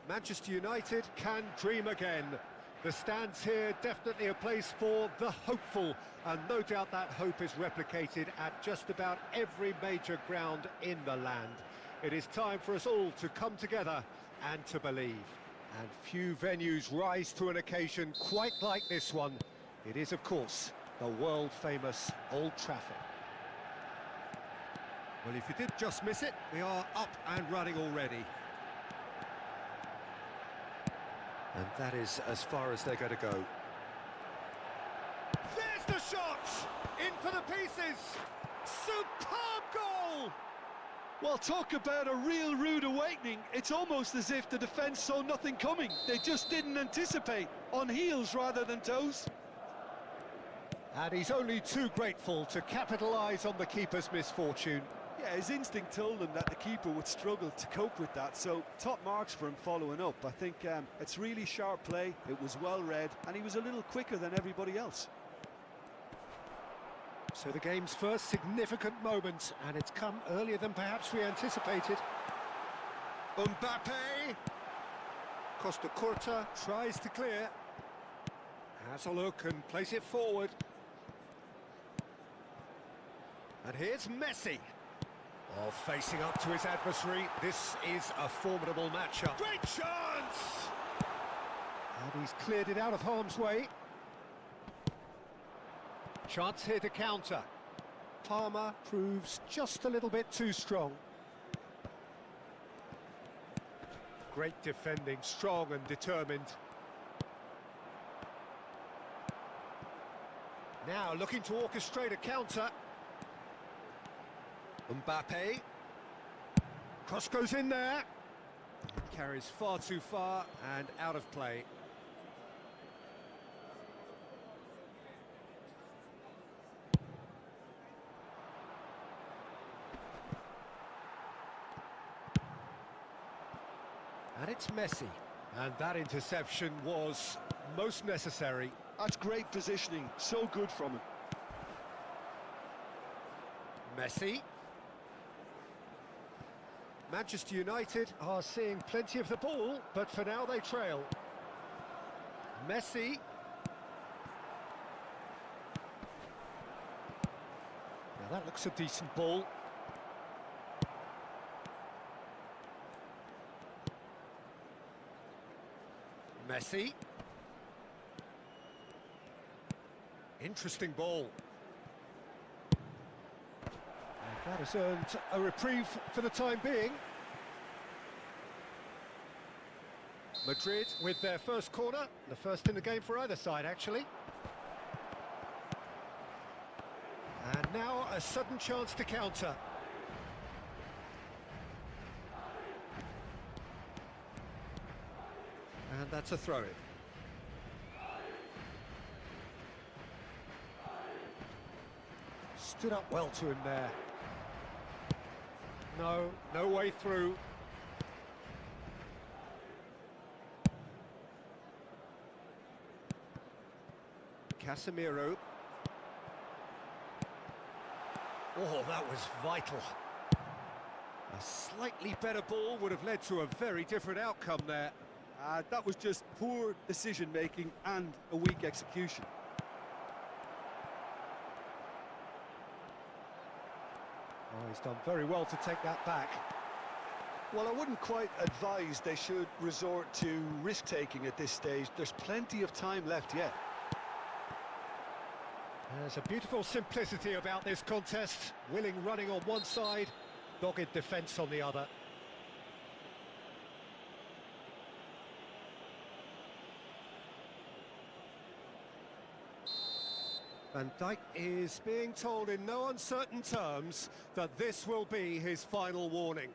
Manchester United can dream again. The stands here definitely a place for the hopeful, and no doubt that hope is replicated at just about every major ground in the land. It is time for us all to come together and to believe. And few venues rise to an occasion quite like this one. It is, of course, the world-famous Old Trafford. Well, if you did just miss it, we are up and running already. And that is as far as they're going to go. There's the shot! In for the pieces! Superb goal! Well, talk about a real rude awakening. It's almost as if the defence saw nothing coming. They just didn't anticipate. On heels rather than toes. And he's only too grateful to capitalise on the keeper's misfortune. Yeah, his instinct told him that the keeper would struggle to cope with that, so top marks for him following up. I think it's really sharp play, it was well read, and he was a little quicker than everybody else. So the game's first significant moment, and it's come earlier than perhaps we anticipated. Mbappe! Costa Curta tries to clear. Has a look and plays it forward. And here's Messi. Oh, facing up to his adversary, this is a formidable matchup. Great chance! And he's cleared it out of harm's way. Chance here to counter. Palmer proves just a little bit too strong. Great defending, strong and determined. Now looking to orchestrate a counter. Mbappe. Cross goes in there. It carries far too far and out of play. And it's Messi. And that interception was most necessary. That's great positioning, so good from him. Messi. Manchester United are seeing plenty of the ball, but for now they trail. Messi. Now that looks a decent ball. Messi. Interesting ball. And that has earned a reprieve for the time being. Madrid with their first corner, the first in the game for either side, actually. And now a sudden chance to counter. And that's a throw-in. Stood up well to him there. No way through. Casemiro. Oh, that was vital. A slightly better ball would have led to a very different outcome there. That was just poor decision-making and a weak execution. Oh, he's done very well to take that back. Well, I wouldn't quite advise they should resort to risk-taking at this stage. There's plenty of time left yet. There's a beautiful simplicity about this contest. Willing running on one side, dogged defence on the other. Van Dijk is being told in no uncertain terms that this will be his final warning.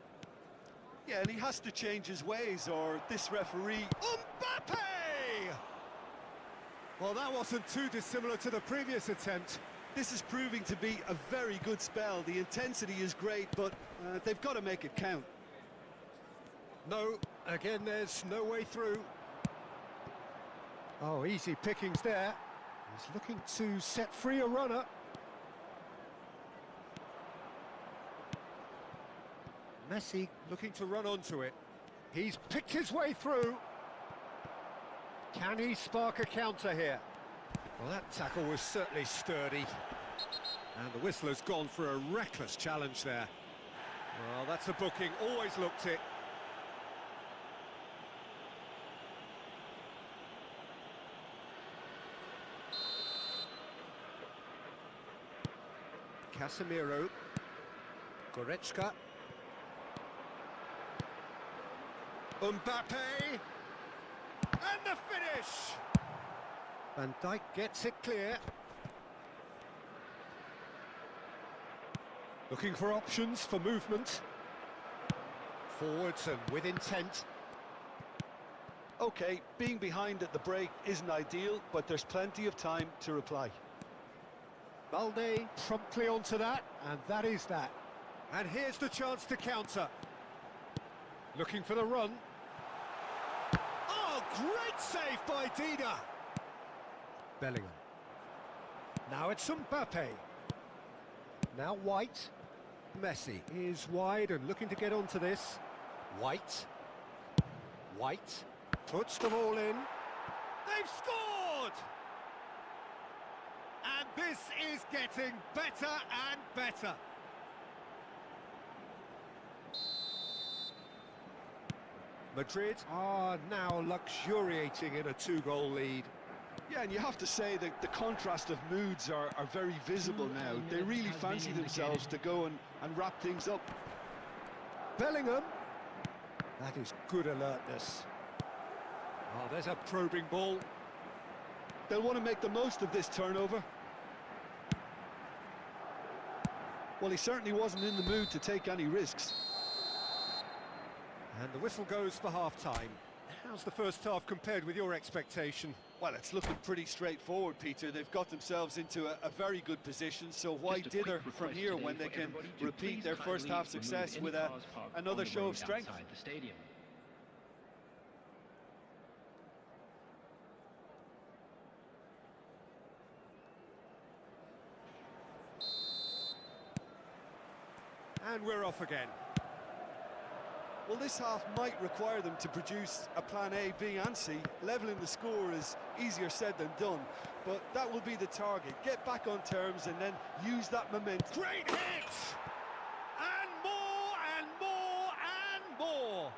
Yeah, and he has to change his ways, or this referee... Mbappe! Well, that wasn't too dissimilar to the previous attempt. This is proving to be a very good spell. The intensity is great, but they've got to make it count. No, again, there's no way through. Oh, easy pickings there. He's looking to set free a runner. Messi looking to run onto it. He's picked his way through. Can he spark a counter here? Well, that tackle was certainly sturdy. And the whistle has gone for a reckless challenge there. Well, that's a booking, always looked it. Casemiro. Goretzka. Mbappe. And the finish! Van Dijk gets it clear. Looking for options for movement. Forwards and with intent. OK, being behind at the break isn't ideal, but there's plenty of time to reply. Balde promptly onto that, and that is that. And here's the chance to counter. Looking for the run. Oh, great save by Dida. Bellingham. Now it's Mbappe. Now White. Messi is wide and looking to get onto this. White. White puts them all in. They've scored! And this is getting better and better. Madrid are now luxuriating in a two-goal lead. Yeah, and you have to say that the contrast of moods are very visible now. They really fancy themselves to go and wrap things up. Bellingham. That is good alertness. Oh, there's a probing ball. They'll want to make the most of this turnover. Well, he certainly wasn't in the mood to take any risks. And the whistle goes for half-time. How's the first half compared with your expectation? Well, it's looking pretty straightforward, Peter. They've got themselves into a very good position, so why dither from here when they can repeat their first half success with another show of strength? And we're off again. Well, this half might require them to produce a plan A, B and C. Levelling the score is easier said than done, but that will be the target. Get back on terms and then use that momentum. Great hit! And more and more and more!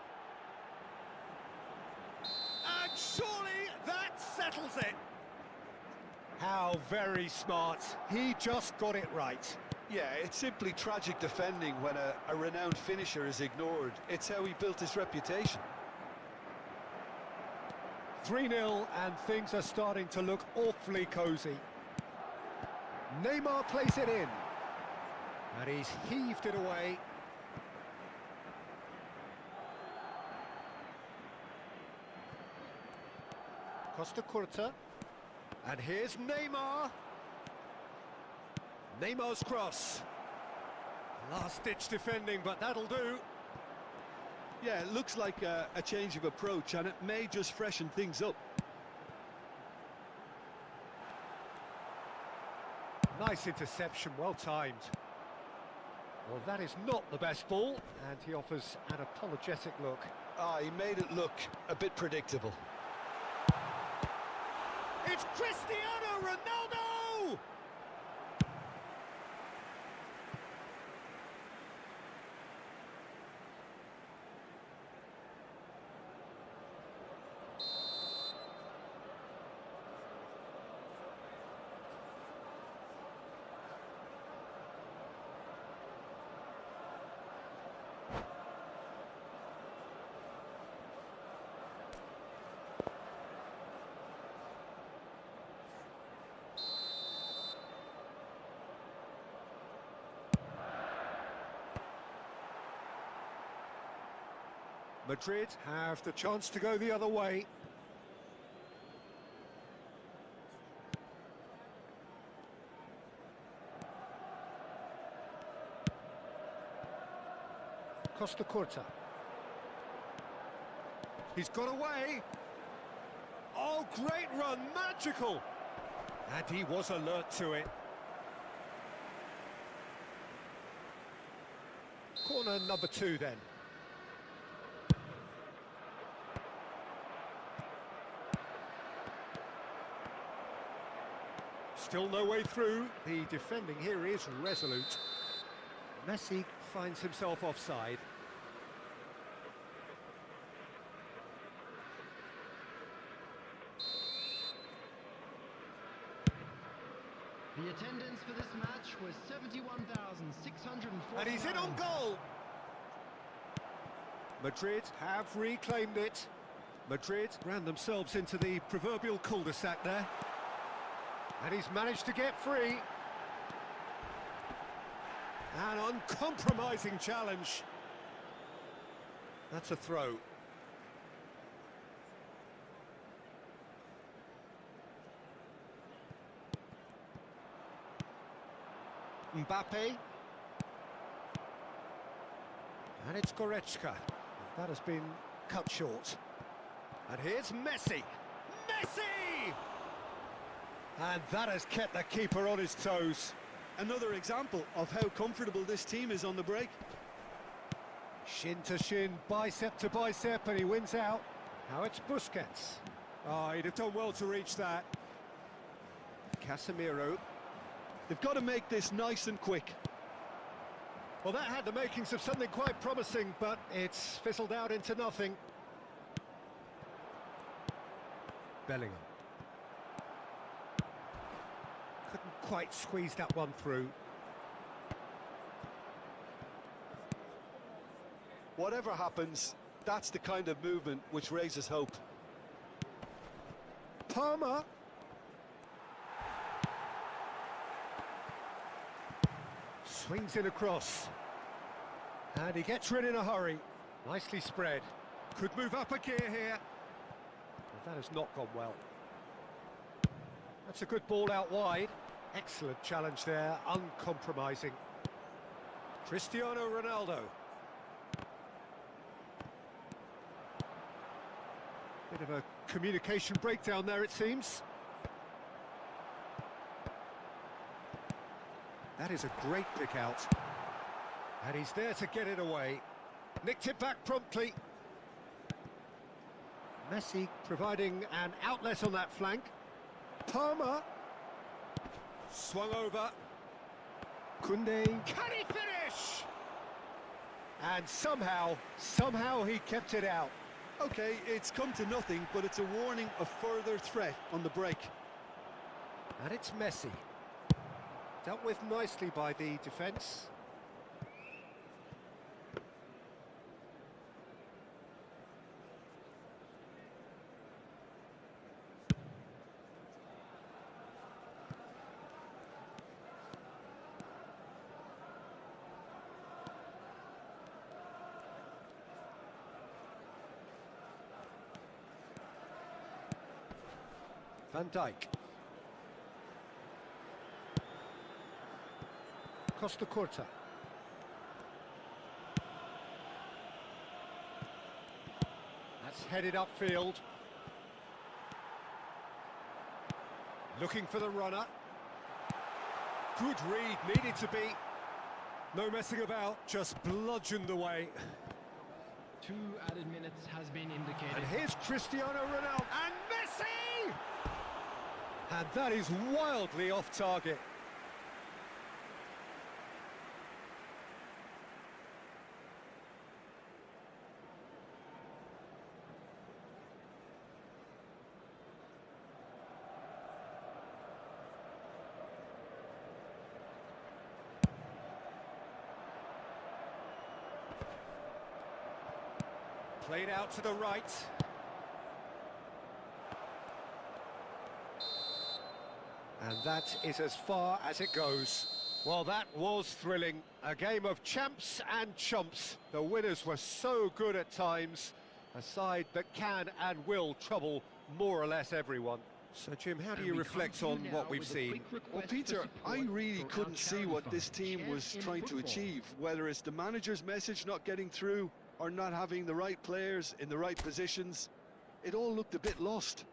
And surely that settles it! How very smart. He just got it right. Yeah, it's simply tragic defending when a renowned finisher is ignored. It's how he built his reputation. 3-0 and things are starting to look awfully cosy. Neymar plays it in. And he's heaved it away. Costa Curta. And here's Neymar. Neymar's cross. Last-ditch defending, but that'll do. Yeah, it looks like a change of approach, and it may just freshen things up. Nice interception, well timed. Well, that is not the best ball, and he offers an apologetic look. Ah, he made it look a bit predictable. It's Cristiano Ronaldo! Madrid have the chance to go the other way. Costa Curta. He's got away. Oh, great run, magical. And he was alert to it. Corner number 2 then. Still no way through. The defending here is resolute. Messi finds himself offside. The attendance for this match was 71,640. And he's in on goal. Madrid have reclaimed it. Madrid ran themselves into the proverbial cul-de-sac there. And he's managed to get free. An uncompromising challenge. That's a throw. Mbappe. And it's Goretzka. That has been cut short. And here's Messi. Messi! And that has kept the keeper on his toes. Another example of how comfortable this team is on the break. Shin to shin, bicep to bicep, and he wins out. Now it's Busquets. Oh, he'd have done well to reach that. Casemiro. They've got to make this nice and quick. Well, that had the makings of something quite promising, but it's fizzled out into nothing. Bellingham. Couldn't quite squeeze that one through. Whatever happens, that's the kind of movement which raises hope. Palmer. Swings in across. And he gets rid in a hurry. Nicely spread. Could move up a gear here. But that has not gone well. That's a good ball out wide. Excellent challenge there, uncompromising. Cristiano Ronaldo. Bit of a communication breakdown there, it seems. That is a great pick out. And he's there to get it away. Nicked it back promptly. Messi providing an outlet on that flank. Palmer. Swung over. Koundé. Can he finish? And somehow he kept it out. Okay, it's come to nothing, but it's a warning of further threat on the break. And it's Messi. Dealt with nicely by the defence. Van Dijk. Costa Curta. That's headed upfield. Looking for the runner. Good read, needed to be. No messing about, just bludgeoned away. 2 added minutes has been indicated. And here's Cristiano Ronaldo and Messi! And that is wildly off target. Played out to the right. And that is as far as it goes. Well, that was thrilling. A game of champs and chumps. The winners were so good at times. A side that can and will trouble more or less everyone. So, Jim, how do you reflect on what we've seen? Well, Peter, I really couldn't see what this team was trying to achieve, whether it's the manager's message not getting through or not having the right players in the right positions. It all looked a bit lost.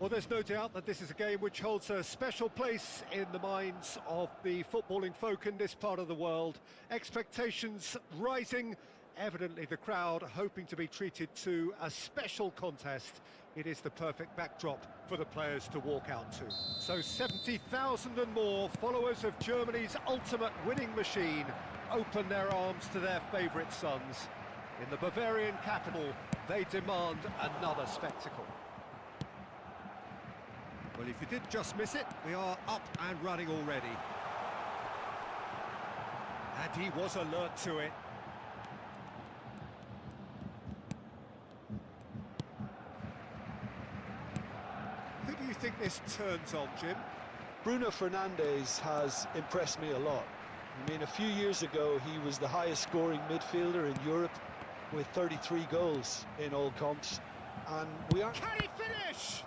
Well, there's no doubt that this is a game which holds a special place in the minds of the footballing folk in this part of the world. Expectations rising, evidently the crowd hoping to be treated to a special contest. It is the perfect backdrop for the players to walk out to. So 70,000 and more followers of Germany's ultimate winning machine open their arms to their favourite sons. In the Bavarian capital, they demand another spectacle. Well, if you did just miss it, we are up and running already. And he was alert to it. Who do you think this turns on, Jim? Bruno Fernandes has impressed me a lot. I mean, a few years ago, he was the highest scoring midfielder in Europe with 33 goals in all comps. And we are... Can he finish?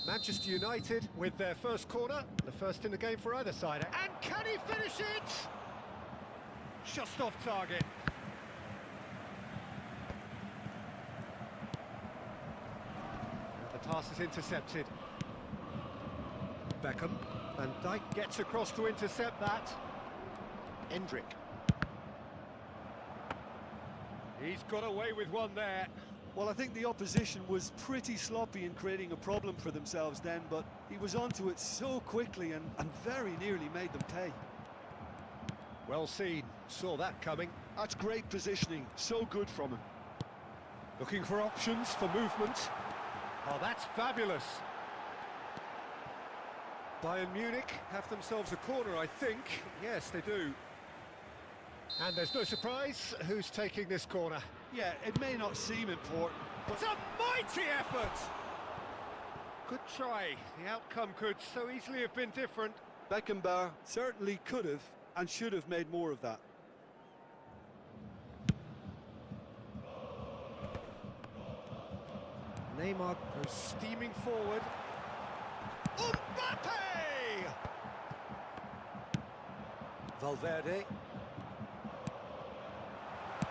Manchester United with their first corner, the first in the game for either side. And can he finish it? Just off target. The pass is intercepted. Beckham. Van Dijk gets across to intercept that. Endrick. He's got away with one there. Well, I think the opposition was pretty sloppy in creating a problem for themselves then, but he was onto it so quickly and very nearly made them pay. Well seen, saw that coming. That's great positioning, so good from him. Looking for options for movement. Oh, that's fabulous. Bayern Munich have themselves a corner, I think. Yes, they do. And there's no surprise who's taking this corner. Yeah, it may not seem important, but... It's a mighty effort! Good try. The outcome could so easily have been different. Beckenbauer certainly could have and should have made more of that. Neymar goes steaming forward. Mbappe! Valverde.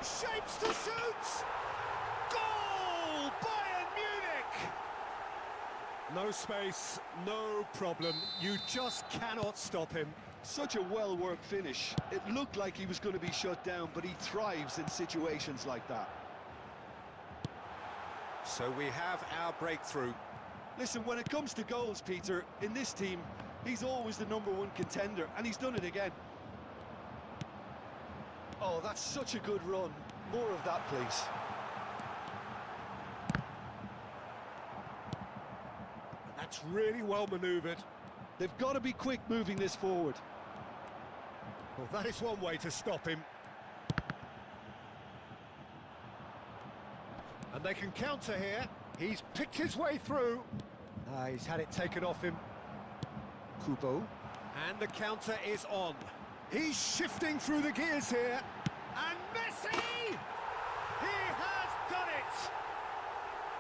Shapes to shoot! Goal! Bayern Munich! No space, no problem. You just cannot stop him. Such a well-worked finish. It looked like he was going to be shut down, but he thrives in situations like that. So we have our breakthrough. Listen, when it comes to goals, Peter, in this team, he's always the #1 contender, and he's done it again. Oh, that's such a good run. More of that, please. That's really well manoeuvred. They've got to be quick moving this forward. Well, that is one way to stop him. And they can counter here. He's picked his way through. He's had it taken off him. Kubo. And the counter is on. He's shifting through the gears here. And Messi! He has done it!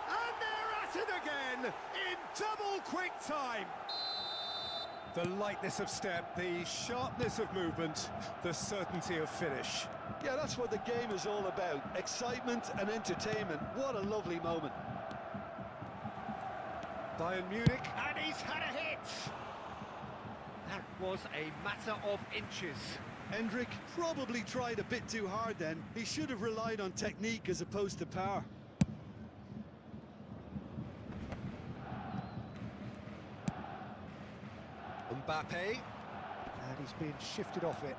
And they're at it again in double quick time. The lightness of step, the sharpness of movement, the certainty of finish. Yeah, that's what the game is all about. Excitement and entertainment. What a lovely moment. Bayern Munich, and he's had a hit! That was a matter of inches. Hendrick probably tried a bit too hard then. He should have relied on technique as opposed to power. Mbappe, and he's been shifted off it.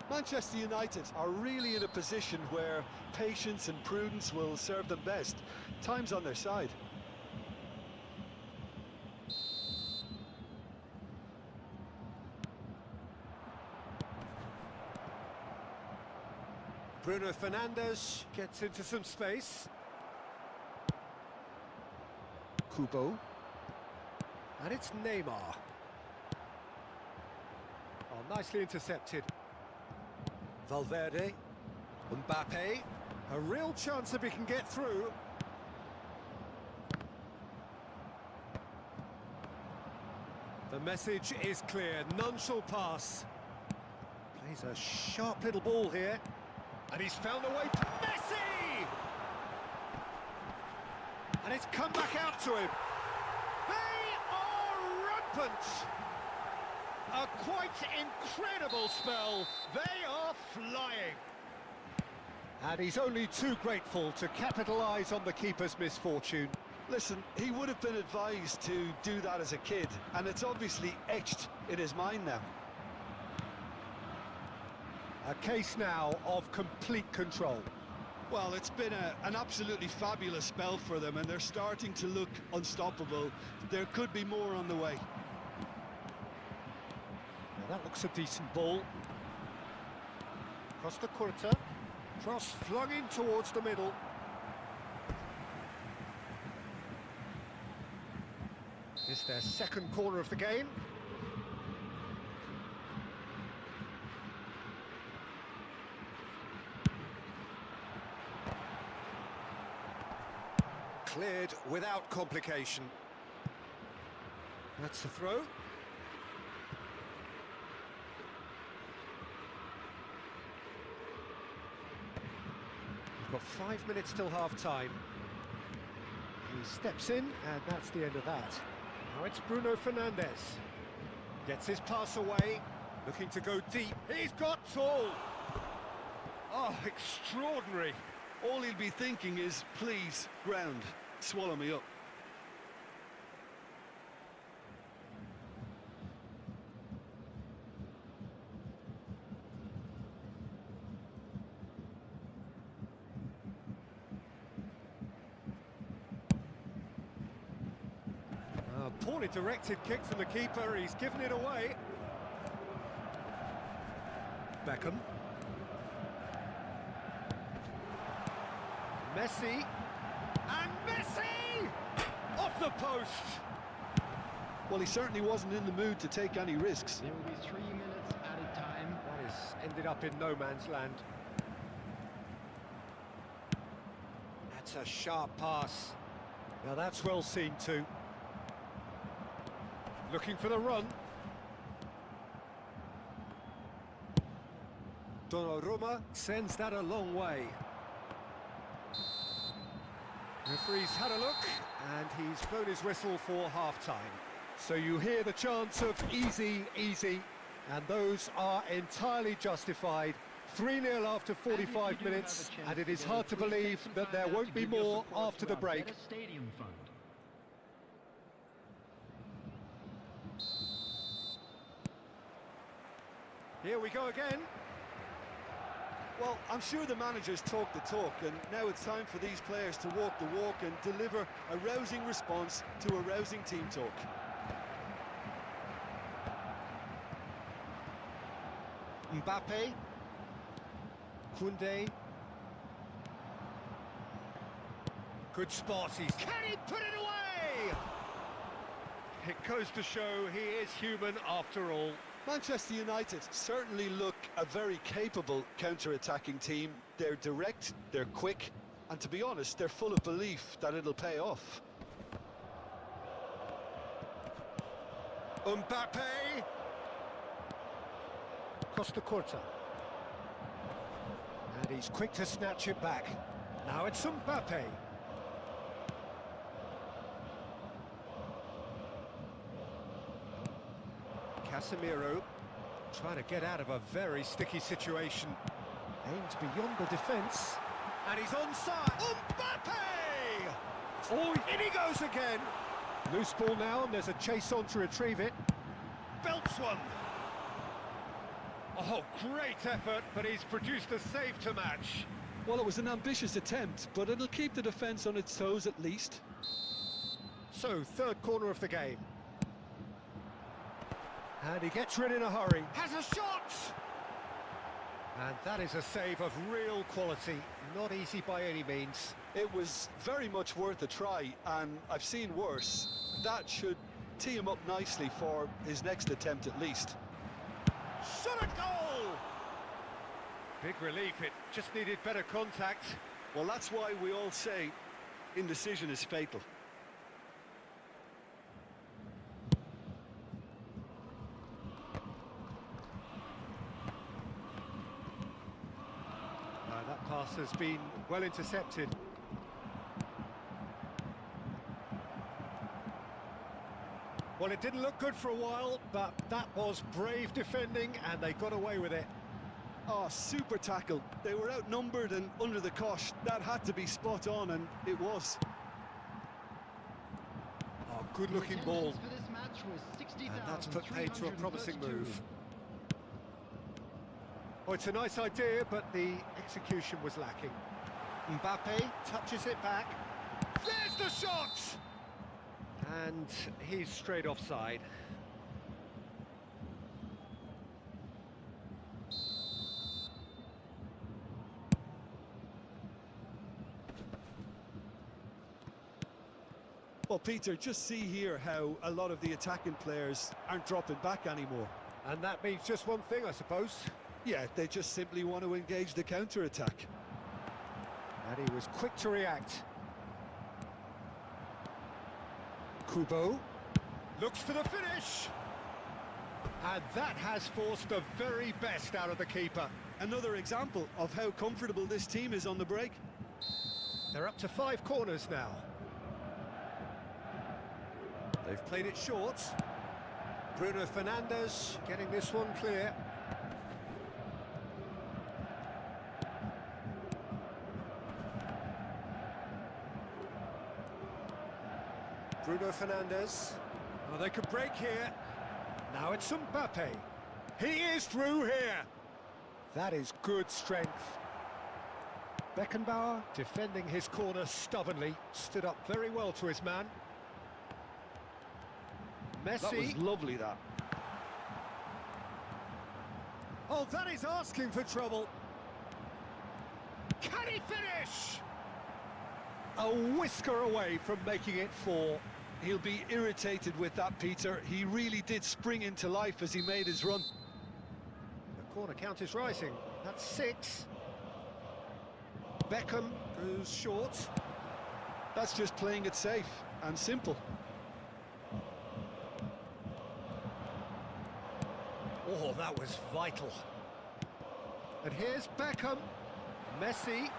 Manchester United are really in a position where patience and prudence will serve them best. Time's on their side. Bruno Fernandes gets into some space. Kubo. And it's Neymar. Oh, nicely intercepted. Valverde. Mbappe. A real chance if he can get through. The message is clear. None shall pass. Plays a sharp little ball here. And he's found a way to Messi! And it's come back out to him. They are rampant! A quite incredible spell. They are flying. And he's only too grateful to capitalise on the keeper's misfortune. Listen, he would have been advised to do that as a kid, and it's obviously etched in his mind now. A case now of complete control. Well, it's been an absolutely fabulous spell for them, and they're starting to look unstoppable. There could be more on the way. Now that looks a decent ball. Costa Curta. Cross flung in towards the middle. It's their second corner of the game. Cleared without complication. That's the throw. We've got 5 minutes till half-time. He steps in, and that's the end of that. Now it's Bruno Fernandes. Gets his pass away, looking to go deep. He's got tall! Oh, extraordinary. All he'll be thinking is, please, ground, swallow me up. Poorly directed kick from the keeper, he's given it away. Beckham. Messi. And Messi! Off the post! Well, he certainly wasn't in the mood to take any risks. There will be 3 minutes added time. That has ended up in no man's land. That's a sharp pass. Now that's well seen too. Looking for the run. Donnarumma sends that a long way. Referee's had a look, and he's blown his whistle for half-time. So you hear the chants of easy, easy, and those are entirely justified. 3-0 after 45 minutes, and it is hard to believe that there won't be more after the break. Here we go again. Well, I'm sure the managers talk the talk, and now it's time for these players to walk the walk and deliver a rousing response to a rousing team talk. Mbappe. Koundé. Good spot. Can he put it away? It goes to show he is human after all. Manchester United certainly look a very capable counter-attacking team. They're direct, they're quick, and to be honest, they're full of belief that it'll pay off. Mbappe. Costa Curta. And he's quick to snatch it back. Now it's Mbappe. Casemiro trying to get out of a very sticky situation. Aims beyond the defence. And he's onside. Mbappe! Oh, in he goes again. Loose ball now, and there's a chase on to retrieve it. Belts one. Oh, great effort, but he's produced a save to match. Well, it was an ambitious attempt, but it'll keep the defence on its toes at least. So, third corner of the game. And he gets rid in a hurry. Has a shot! And that is a save of real quality. Not easy by any means. It was very much worth a try, and I've seen worse. That should tee him up nicely for his next attempt at least. Shot a goal! Big relief, it just needed better contact. Well, that's why we all say indecision is fatal. That pass has been well intercepted. Well, it didn't look good for a while, but that was brave defending, and they got away with it. Oh, super tackle. They were outnumbered and under the cosh. That had to be spot on, and it was. Oh, good-looking ball. For this match was And that's put paid to a promising move. Oh, it's a nice idea, but the execution was lacking. Mbappe touches it back. There's the shot! And he's straight offside. Well, Peter, just see here how a lot of the attacking players aren't dropping back anymore. And that means just one thing, I suppose. Yeah, they just simply want to engage the counter-attack. And he was quick to react. Kubo looks for the finish. And that has forced the very best out of the keeper. Another example of how comfortable this team is on the break. They're up to 5 corners now. They've played it short. Bruno Fernandes getting this one clear. Bruno Fernandes. Oh, they could break here. Now it's Mbappe. He is through here. That is good strength. Beckenbauer defending his corner stubbornly. Stood up very well to his man. Messi. That was lovely, that. Oh, that is asking for trouble. Can he finish? A whisker away from making it 4. He'll be irritated with that, Peter. He really did spring into life as he made his run. The corner count is rising. That's 6. Beckham goes short. That's just playing it safe and simple. Oh, that was vital. And here's Beckham. Messi.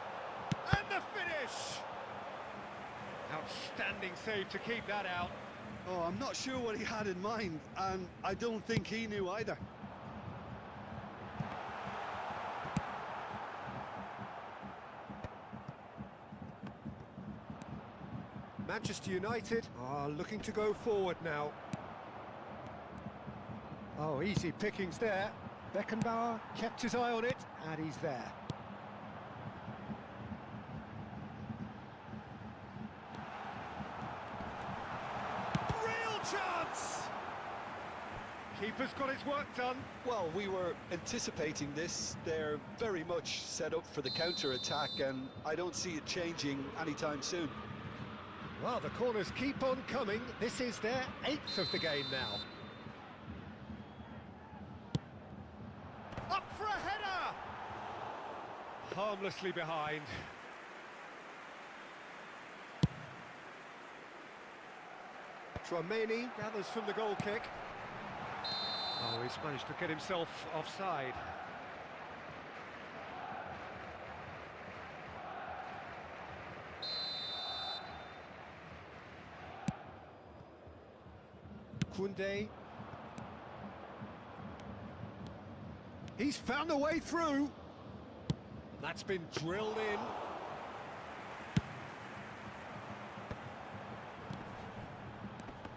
And the finish! Outstanding save to keep that out. Oh, I'm not sure what he had in mind, and I don't think he knew either. Manchester United are looking to go forward now. Oh, easy pickings there. Beckenbauer kept his eye on it, and he's there. chance! Keeper's got his work done. Well, we were anticipating this. They're very much set up for the counter-attack, and I don't see it changing anytime soon. Well, the corners keep on coming. This is their 8th of the game now. Up for a header! Harmlessly behind. Trameni gathers from the goal kick. Oh, he's managed to get himself offside. Koundé. He's found a way through. That's been drilled in.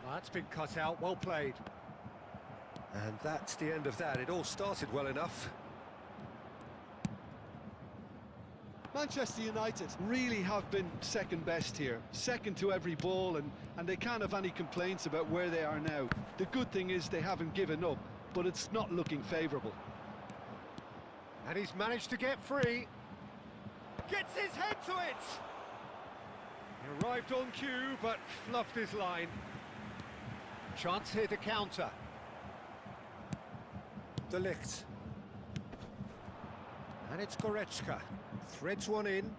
That's been cut out, well played. And that's the end of that. It all started well enough. Manchester United really have been second best here, second to every ball, and they can't have any complaints about where they are now. The good thing is they haven't given up, but it's not looking favourable. And he's managed to get free. Gets his head to it! He arrived on cue, but fluffed his line. Chance here to counter. De Ligt. And it's Goretzka. Threads one in.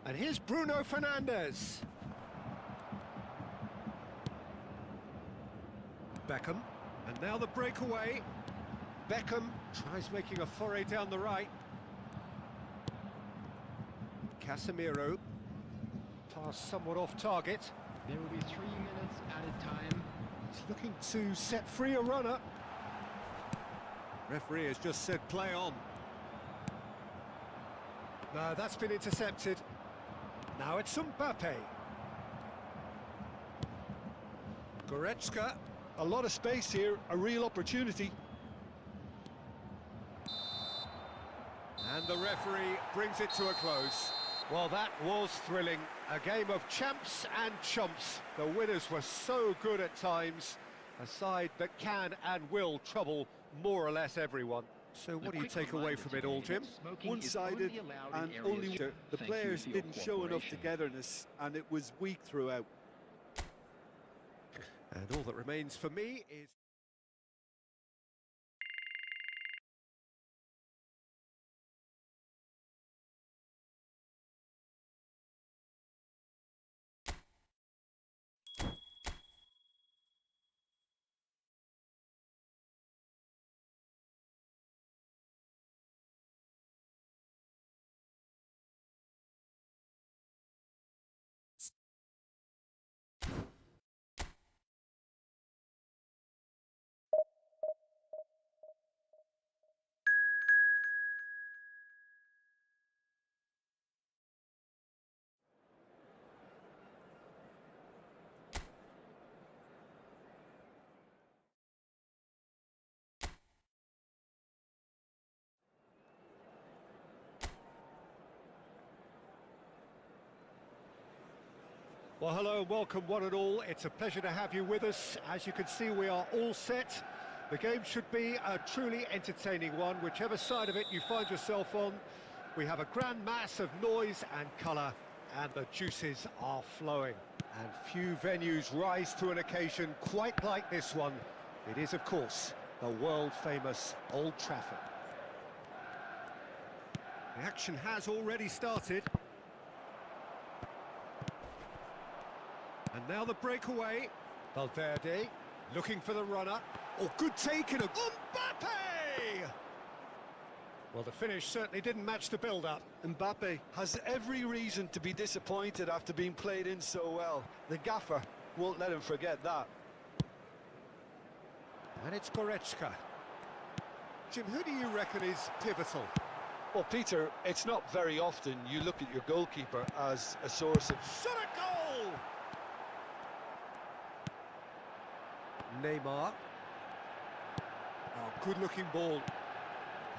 And here's Bruno Fernandes. Beckham. And now the breakaway. Beckham tries making a foray down the right. Casemiro. Pass somewhat off target. There will be 3 minutes added time. He's looking to set free a runner. Referee has just said play on. No, that's been intercepted. Now it's Mbappe. Goretzka. A lot of space here, a real opportunity. And the referee brings it to a close. Well, that was thrilling. A game of champs and chumps. The winners were so good at times. A side that can and will trouble more or less everyone. So what do you take away from it all, Jim? One-sided and only the players didn't show enough togetherness, and it was weak throughout. And all that remains for me is... Well, hello and welcome one and all. It's a pleasure to have you with us. As you can see, we are all set. The game should be a truly entertaining one, whichever side of it you find yourself on. We have a grand mass of noise and colour, and the juices are flowing. And few venues rise to an occasion quite like this one. It is, of course, the world-famous Old Trafford. The action has already started. And now the breakaway. Valverde looking for the runner. Oh, good take and a... Mbappe! Well, the finish certainly didn't match the build-up. Mbappe has every reason to be disappointed after being played in so well. The gaffer won't let him forget that. And it's Goretzka. Jim, who do you reckon is pivotal? Well, Peter, it's not very often you look at your goalkeeper as a source of... Shot a goal! Neymar. Oh, good-looking ball.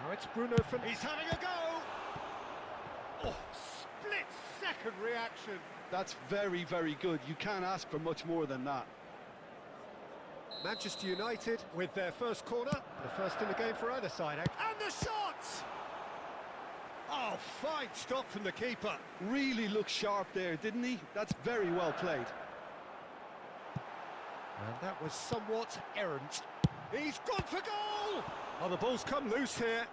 Now it's Bruno Fernandes. He's having a go! Oh, split-second reaction. That's very, very good. You can't ask for much more than that. Manchester United with their first corner, the first in the game for either side. And the shot! Oh, fine stop from the keeper. Really looked sharp there, didn't he? That's very well played. And that was somewhat errant. He's gone for goal! Oh, the ball's come loose here.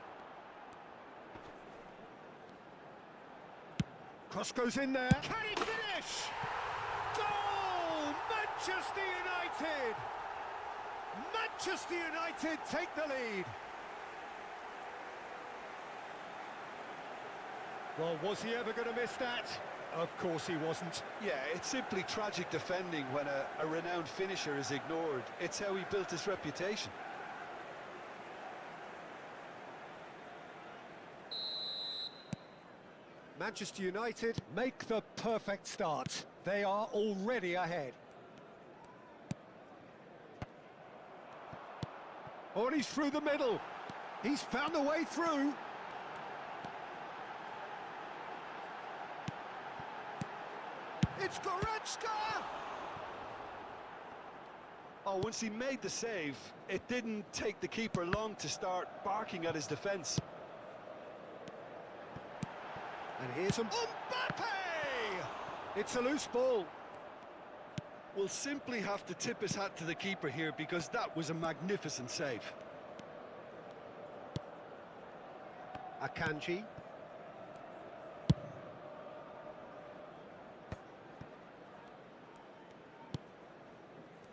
Cross goes in there. Can he finish? Goal! Manchester United! Manchester United take the lead. Well, was he ever going to miss that? Of course he wasn't. Yeah, it's simply tragic defending when a renowned finisher is ignored. It's how he built his reputation. Manchester United make the perfect start. They are already ahead. Oh, and he's through the middle. He's found a way through. It's Goretzka! Oh, once he made the save, it didn't take the keeper long to start barking at his defence. And here's Mbappe! It's a loose ball. We'll simply have to tip his hat to the keeper here because that was a magnificent save. Akanji.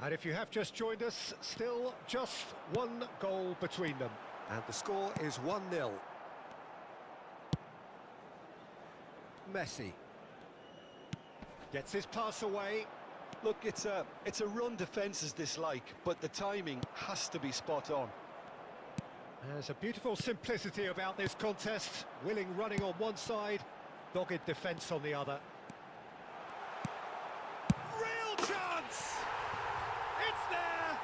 And if you have just joined us, still just one goal between them. And the score is 1-0. Messi. Gets his pass away. Look, it's a run defence's dislike, but the timing has to be spot on. There's a beautiful simplicity about this contest. Willing running on one side, dogged defence on the other. Real chance! It's there!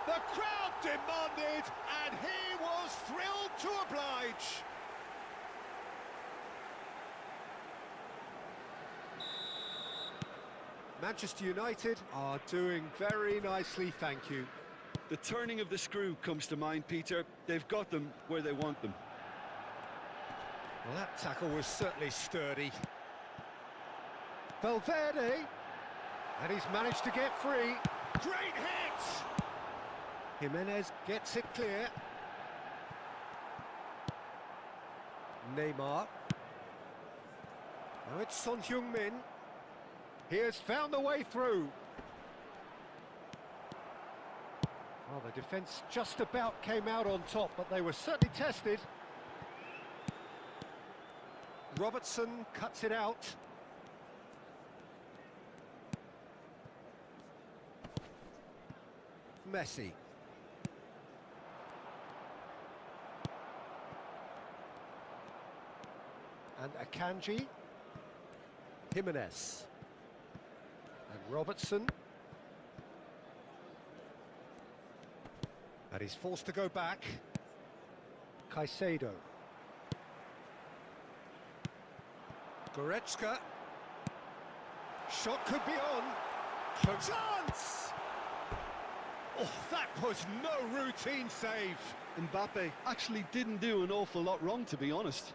The crowd demanded, and he was thrilled to oblige. Manchester United are doing very nicely, thank you. The turning of the screw comes to mind, Peter. They've got them where they want them. Well, that tackle was certainly sturdy. Valverde, and he's managed to get free. Great hit! Jimenez gets it clear. Neymar. Now it's Son Heung-min. He has found a way through. Well, the defence just about came out on top, but they were certainly tested. Robertson cuts it out. Messi. And Akanji. Jimenez. And Robertson. And he's forced to go back. Caicedo. Goretzka. Shot could be on. Chance! Oh, that was no routine save. Mbappe actually didn't do an awful lot wrong, to be honest.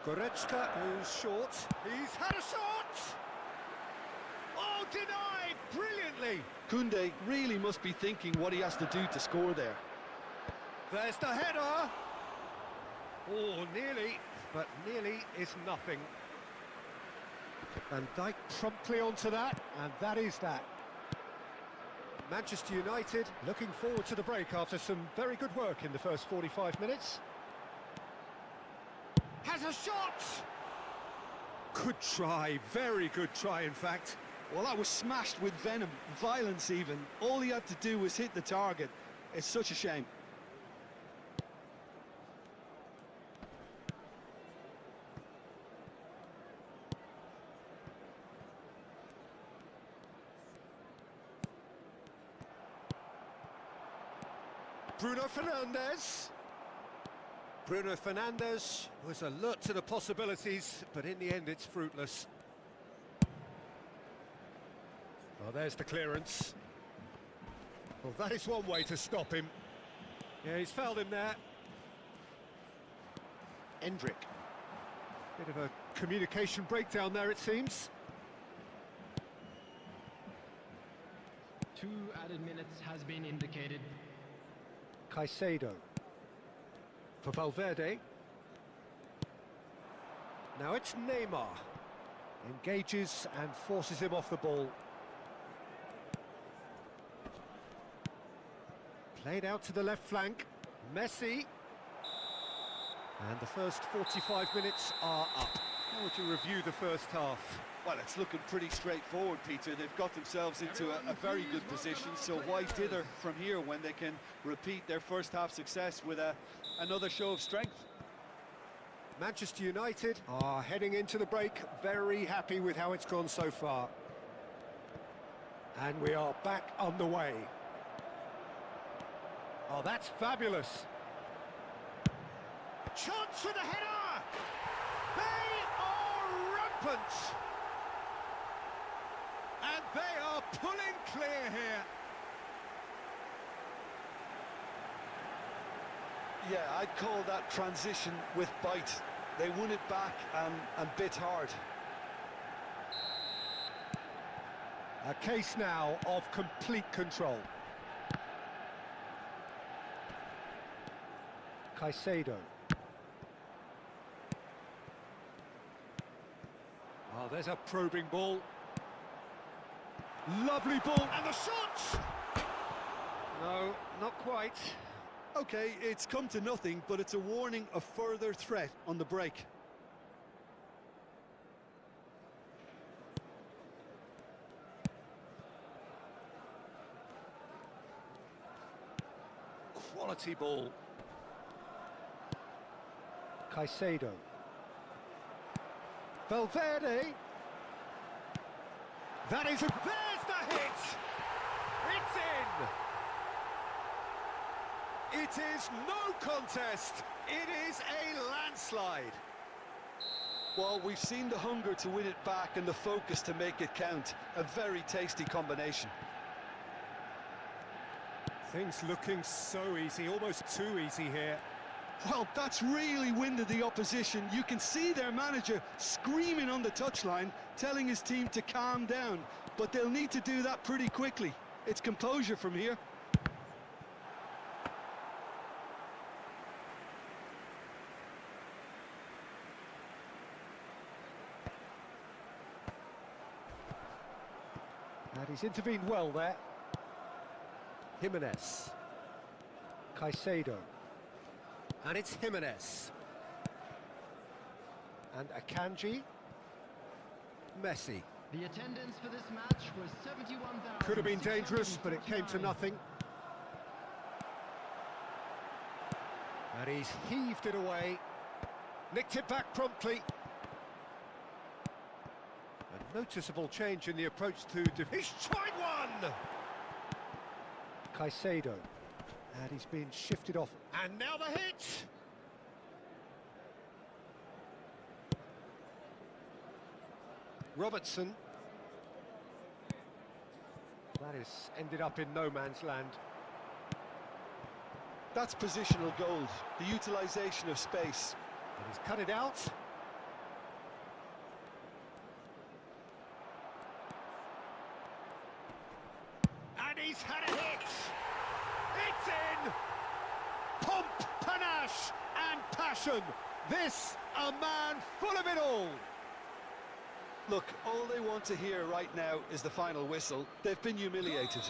Goretzka goes short. He's had a shot! Oh, denied brilliantly. Koundé really must be thinking what he has to do to score there. There's the header. Oh, nearly, but nearly is nothing. Van Dijk promptly onto that, and that is that. Manchester United looking forward to the break after some very good work in the first 45 minutes. Has a shot! Good try, very good try in fact. Well, that was smashed with venom, violence even. All he had to do was hit the target. It's such a shame. Bruno Fernandes. Bruno Fernandes was alert to the possibilities, but in the end it's fruitless. Well, there's the clearance. Well, that is one way to stop him. Yeah, he's fouled him there. Endrick. Bit of a communication breakdown there, it seems. 2 added minutes has been indicated. Caicedo. For Valverde. Now it's Neymar. Engages and forces him off the ball. Played out to the left flank. Messi. And the first 45 minutes are up. How would you review the first half? Well, it's looking pretty straightforward, Peter. They've got themselves into a very good position, so why dither from here when they can repeat their first half success with another show of strength? Manchester United are heading into the break, very happy with how it's gone so far. And we are back on the way. Oh, that's fabulous. Chance for the header! They are rampant! And they are pulling clear here. Yeah, I'd call that transition with bite. They won it back and bit hard. A case now of complete control. Caicedo. Oh, there's a probing ball. Lovely ball, and the shot! No, not quite. Okay, it's come to nothing, but it's a warning of further threat on the break. Quality ball. Caicedo. Valverde. That is a... There's the hit! It's in! It is no contest. It is a landslide. Well, we've seen the hunger to win it back and the focus to make it count. A very tasty combination. Things looking so easy, almost too easy here. Well, that's really winded the opposition. You can see their manager screaming on the touchline, telling his team to calm down. But they'll need to do that pretty quickly. It's composure from here. And he's intervened well there. Jimenez. Caicedo. And it's Jimenez. And Akanji. Messi. The attendance for this match was 71,000. Could have been dangerous, but it came to nothing. And he's heaved it away. Nicked it back promptly. A noticeable change in the approach to... He's tried one! Caicedo. And he's been shifted off. And now the hit! Robertson. That has ended up in no man's land. That's positional gold, the utilisation of space. And he's cut it out. And he's had a hit! It's in! Pomp, panache and passion. This, a man full of it all. Look, all they want to hear right now is the final whistle. They've been humiliated.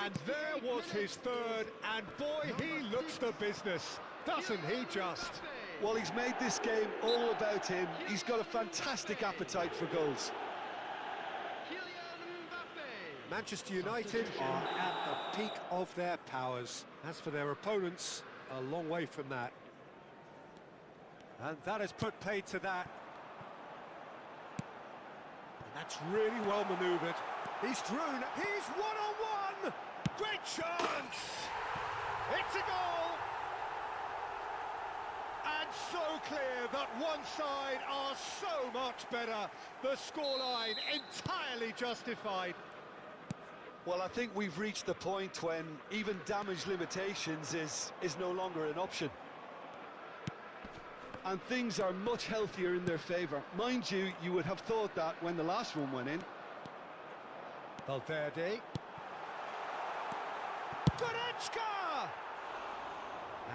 And there was his third, and boy, he looks the business, doesn't he just? Well, he's made this game all about him. He's got a fantastic appetite for goals. Manchester United are at the peak of their powers. As for their opponents, a long way from that. And that has put paid to that. And that's really well manoeuvred. He's through, he's one-on-one! Great chance! It's a goal! And so clear that one side are so much better. The scoreline entirely justified. Well, I think we've reached the point when even damage limitations is no longer an option. And things are much healthier in their favour. Mind you, you would have thought that when the last one went in. Valverde. Goretzka!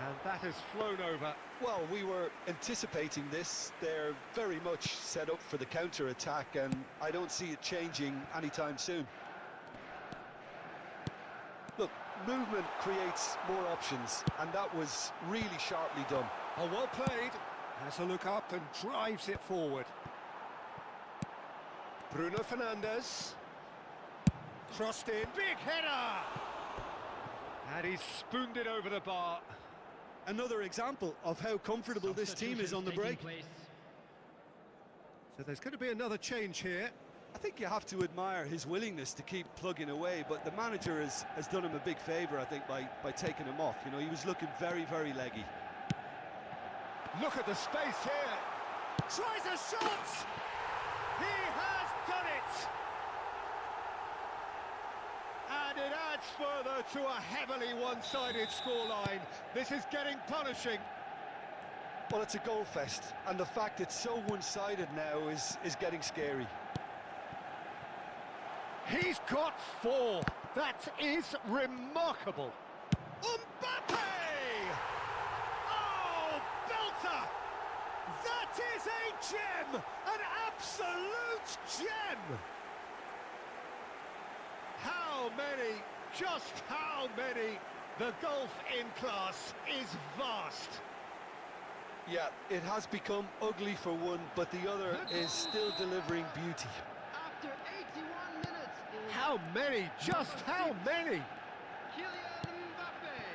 And that has flown over. Well, we were anticipating this. They're very much set up for the counter-attack, and I don't see it changing anytime soon. Look, movement creates more options, and that was really sharply done. Oh, well played. Has a look up and drives it forward. Bruno Fernandes. Crossed in, big header! And he's spooned it over the bar. Another example of how comfortable this team is on the break. So there's going to be another change here. I think you have to admire his willingness to keep plugging away, but the manager has done him a big favour, I think, by taking him off. You know, he was looking very, very leggy. Look at the space here. Tries a shot! He has done it! And it adds further to a heavily one-sided scoreline. This is getting punishing. Well, it's a goal fest, and the fact it's so one-sided now is getting scary. He's got 4. That is remarkable. Mbappe! Oh, belter! That is a gem! An absolute gem! How many, just how many? The gulf in class is vast. Yeah, it has become ugly for one, but the other is still delivering beauty. After 81 minutes. How many? Just how many?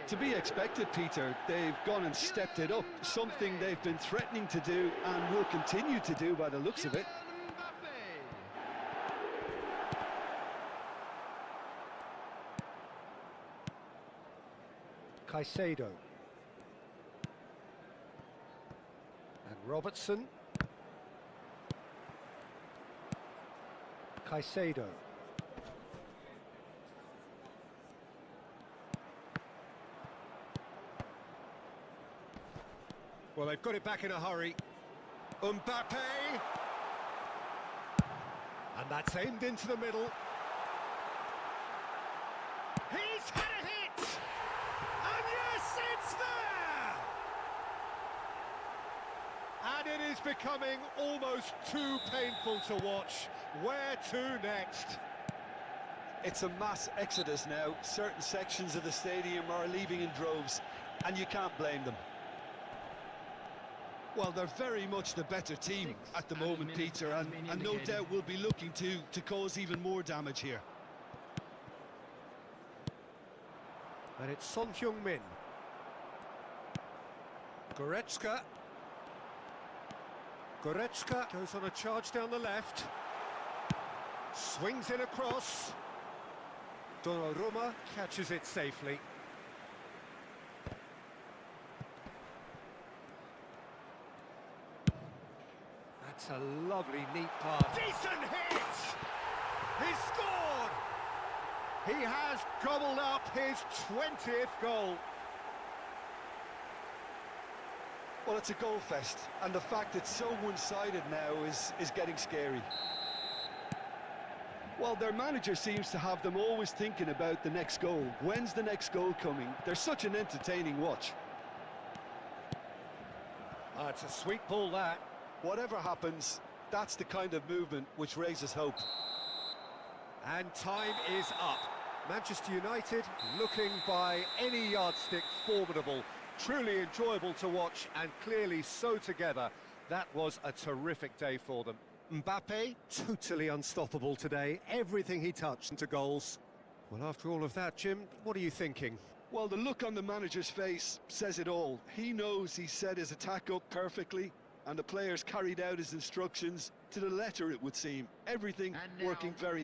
To be expected, Peter. They've gone and stepped it up, something they've been threatening to do and will continue to do by the looks of it. Caicedo. And Robertson. Caicedo. Well, they've got it back in a hurry. Mbappe! And that's aimed into the middle. He's had a hit! And yes, it's there! And it is becoming almost too painful to watch. Where to next? It's a mass exodus now. Certain sections of the stadium are leaving in droves, and you can't blame them. Well, they're very much the better team at the moment, Peter, and no doubt will be looking to cause even more damage here. And it's Son Heung-min. Goretzka. Goretzka goes on a charge down the left. Swings it across. Donnarumma catches it safely. That's a lovely, neat pass. Decent hit! He scored! He has gobbled up his 20th goal. Well, it's a goal fest, and the fact it's so one-sided now is getting scary. Well, their manager seems to have them always thinking about the next goal. When's the next goal coming? They're such an entertaining watch. Oh, it's a sweet ball, that. Whatever happens, that's the kind of movement which raises hope. And time is up. Manchester United looking by any yardstick formidable. Truly enjoyable to watch and clearly so together. That was a terrific day for them. Mbappe, totally unstoppable today. Everything he touched into goals. Well, after all of that, Jim, what are you thinking? Well, the look on the manager's face says it all. He knows he set his attack up perfectly, and the players carried out his instructions to the letter, it would seem. Everything working very